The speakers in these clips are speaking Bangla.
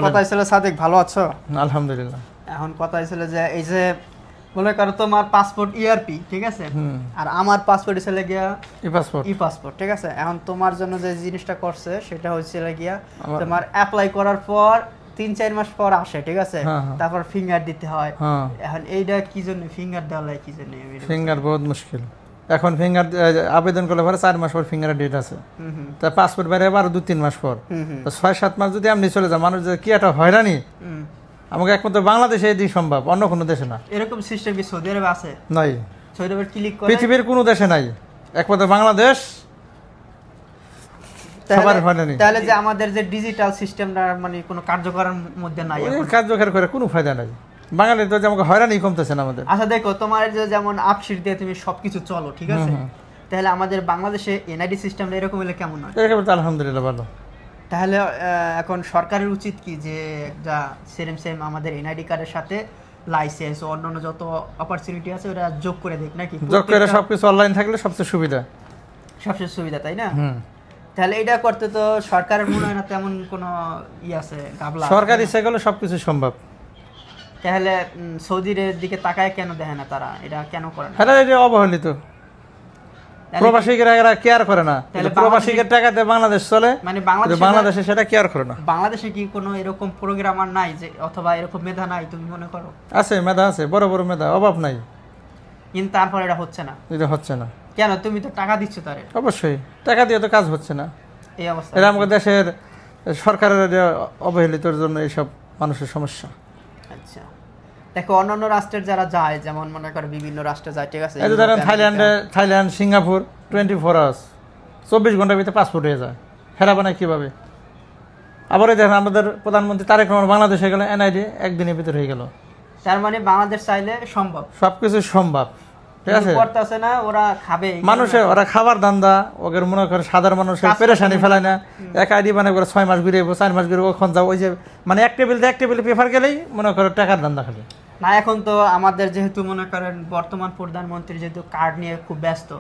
কথা ছিল সাদিক, ভালো আছো? আলহামদুলিল্লাহ। এখন কথা ছিল যে এই যে মনে করো তোমার পাসপোর্ট ইআরপি, ঠিক আছে, আর আমার পাসপোর্ট ছিল গিয়া ই পাসপোর্ট, ঠিক আছে। এখন তোমার জন্য যে জিনিসটা করছে সেটা হচ্ছে গিয়া তোমার অ্যাপ্লাই করার পর 3-4 মাস পর আসে, ঠিক আছে, তারপর ফিঙ্গার দিতে হয়। এখন এইটা কি জন্য ফিঙ্গার দেওয়া লাগে, কি জন্য? ফিঙ্গার বহুত মুশকিল এখন। ফিঙ্গার আবেদন করলে পরে 4 মাস পর ফিঙ্গার ডেট আছে, তা পাসপোর্ট বাইরে আবার 2-3 মাস পর, 6-7 মাস যদি এমনি চলে যায়, মানুষ কি একটা হয়রানি। আমাকে একমাত্র বাংলাদেশে এদিকে সম্ভব, অন্য কোনো দেশে না। এরকম সিস্টেম কি সৌদি আরবে আছে? নাই, সৌদি আরবে ক্লিক করে পৃথিবীর কোনো দেশে নাই, একমাত্র বাংলাদেশ। তাহলে যে আমাদের যে ডিজিটাল সিস্টেমটা মানে কোনো কার্যকরের মধ্যে নাই, কার্যকর করে কোনো ফায়দা নাই। বাঙালি তো আমাকে হয়রানি কমতেছে না আমাদের। আচ্ছা দেখো, তোমার যে যেমন আপশিট দিয়ে তুমি সবকিছু চলো, ঠিক আছে, তাহলে আমাদের বাংলাদেশে এনআইডি সিস্টেমটা এরকম হলে কেমন হয়? এরকম তো আলহামদুলিল্লাহ ভালো। তাহলে এখন সরকারের উচিত কি যে একটা সেম আমাদের এনআইডি কার্ডের সাথে লাইসেন্স ও অন্যান্য যত অপরচুনিটি আছে ওটা যোগ করে দেখ, নাকি? যোগ করে সবকিছু অনলাইন থাকলে সবচেয়ে সুবিধা, তাই না? তাহলে এটা করতে তো সরকারের মনে হয় না তেমন কোনো আছে গাবলা। সরকার ইচ্ছা করলে সবকিছু সম্ভব। তাহলে সৌদির দিকে তাকায় কেন দেখে না তারা? এটা কেন করে না? এটা অবহেলিত। প্রবাসীরা এরা কেয়ার করে না। প্রবাসীদের টাকাতে বাংলাদেশ চলে, মানে বাংলাদেশে সেটা কেয়ার করে না। বাংলাদেশে কি কোনো এরকম প্রোগ্রামার নাই যে, অথবা এরকম মেধা নাই তুমি মনে করো? আছে, মেধা আছে, বড় বড় মেধা, অভাব নাই, কিন্তু তারপর এটা হচ্ছে না। এটা হচ্ছে না কেন? তুমি তো টাকা দিচ্ছ তারে। অবশ্যই টাকা দিয়ে তো কাজ হচ্ছে না। এই অবস্থা এটা আমাদের দেশের সরকারের অবহেলিতর জন্য এইসব মানুষের সমস্যা। আচ্ছা দেখো, অন্যান্য রাষ্ট্রের যারা যায়, যেমন মনে করো বিভিন্ন রাষ্ট্রে যায়, ঠিক আছে, এই যে ধরেন থাইল্যান্ড, সিঙ্গাপুর 24 আওয়ার্স, 24 ঘন্টার ভিতরে পাসপোর্ট হয়ে যায়। হেরা বানায় কিভাবে? আবার দেখেন আমাদের প্রধানমন্ত্রী তারেক রহমান বাংলাদেশে গেলে এনআইডি একদিনের ভিতরে হয়ে গেল। তার মানে বাংলাদেশ চাইলে সম্ভব, সবকিছু সম্ভব, ঠিক আছে। করতেছে না, ওরা খাবে মানুষের, ওরা খাবার ধান্দা, ওদের মনে করে সাধারণ মানুষের পেরেশানি ফেলায় না। এক আইডি মানে করে 6 মাস ঘুরে 4 মাস ঘুরে ওখান যাও, ওই যে মানে এক টেবিল পেপার গেলেই মনে করে টাকার ধান্দা খাবে না। এখন তো আমাদের যেহেতু মনে করেন বর্তমান প্রধানমন্ত্রী যেহেতু কার্ড নিয়ে খুব ব্যস্ত,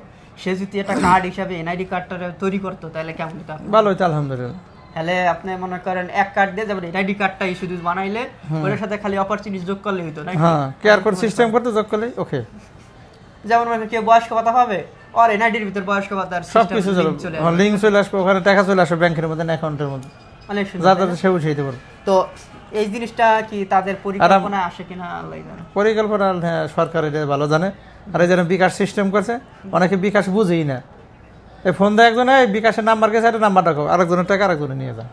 সে যদি একটা কার্ড হিসাবে এনআইডি কার্ডটা তৈরি করতো তাহলে কেমন হতো? ভালো হইতো আলহামদুলিল্লাহ। তাহলে আপনি মনে করেন এক কার্ড দিয়ে যেমন এনআইডি কার্ডটাই শুধু বানাইলে ওর সাথে খালি অপরচুনিটি যোগ করলে হতো, নাকি? হ্যাঁ, কেয়ার কোড সিস্টেম করতে যোগ করলে ওকে। যেমন মানে কেউ বয়স্ক ভাতা পাবে, আর এনআইডির ভিতর বয়স্ক ভাতার সবকিছু লিংক চলে আসবে, ওখানে টাকা চলে আসবে ব্যাংকের মধ্যে, অ্যাকাউন্টের মধ্যে, মানে যাতে সে উঠিয়ে দিতে পারে। তো এই জিনিসটা কি তাদের পরিকল্পনা আসে কিনা আল্লাহই জানে। পরিকল্পনা সরকার এটা ভালো জানে। আর এই যেন বিকাশ সিস্টেম করছে, অনেকে বিকাশ বুঝেই না। এই ফোন দেয় একজনে, বিকাশের নাম্বার গেছে, একটা নাম্বার রাখো, আরেকজনের টাকা আরেকজনে নিয়ে যায়,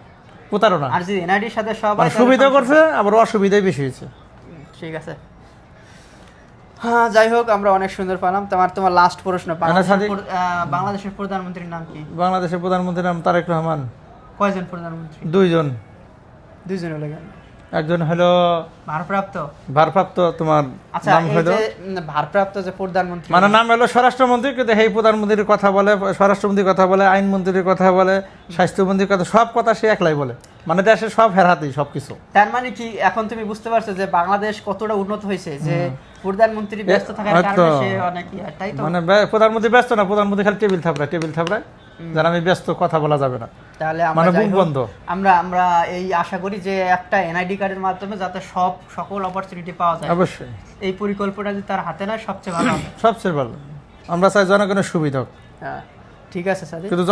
প্রতারণা। আর যদি এনআইডির সাথে সবাই সুবিধা করছে, আবার অসুবিধাই বেশি হয়েছে। ঠিক আছে, হ্যাঁ, যাই হোক, আমরা অনেক সুন্দর পেলাম। তোমার লাস্ট প্রশ্ন, বাংলাদেশের প্রধানমন্ত্রীর নাম কি? বাংলাদেশের প্রধানমন্ত্রীর নাম তারেক রহমান। কয়জন প্রধানমন্ত্রী? 2 জন। 2 জন হলো কেন? একজন হলো ভারপ্রাপ্ত, তোমার নাম হলো ভারপ্রাপ্ত যে প্রধানমন্ত্রী, মানে নাম হলো স্বরাষ্ট্রমন্ত্রী, কিন্তু এই প্রধানমন্ত্রীর কথা বলে, স্বরাষ্ট্রমন্ত্রীর কথা বলে, আইনমন্ত্রীর কথা বলে, স্বাস্থ্যমন্ত্রীর কথা, সব কথা সে একলাই বলে, মানে দেশের সব হেরাতেই সবকিছু। তার মানে কি এখন তুমি বুঝতে পারছো যে বাংলাদেশ কতটা উন্নত হয়েছে, যে প্রধানমন্ত্রী ব্যস্ত থাকার কারণে সে অনেক, তাই তো? মানে প্রধানমন্ত্রী ব্যস্ত না, প্রধানমন্ত্রী খালি টেবিল থাপড়ায়, যারা আমি ব্যস্ত, কথা বলা যাবে না। তাহলে আমরা এই আশা করি যে একটা এনআইডি কার্ডের মাধ্যমে যাতে সকল অপরচুনিটি পাওয়া যায়, অবশ্যই এই পরিকল্পনা যদি তার হাতে নেয় সবচেয়ে ভালো হবে। সবচেয়ে ভালো, আমরা চাই জনগণের সুবিধা। হ্যাঁ, ঠিক আছে স্যার, শুধু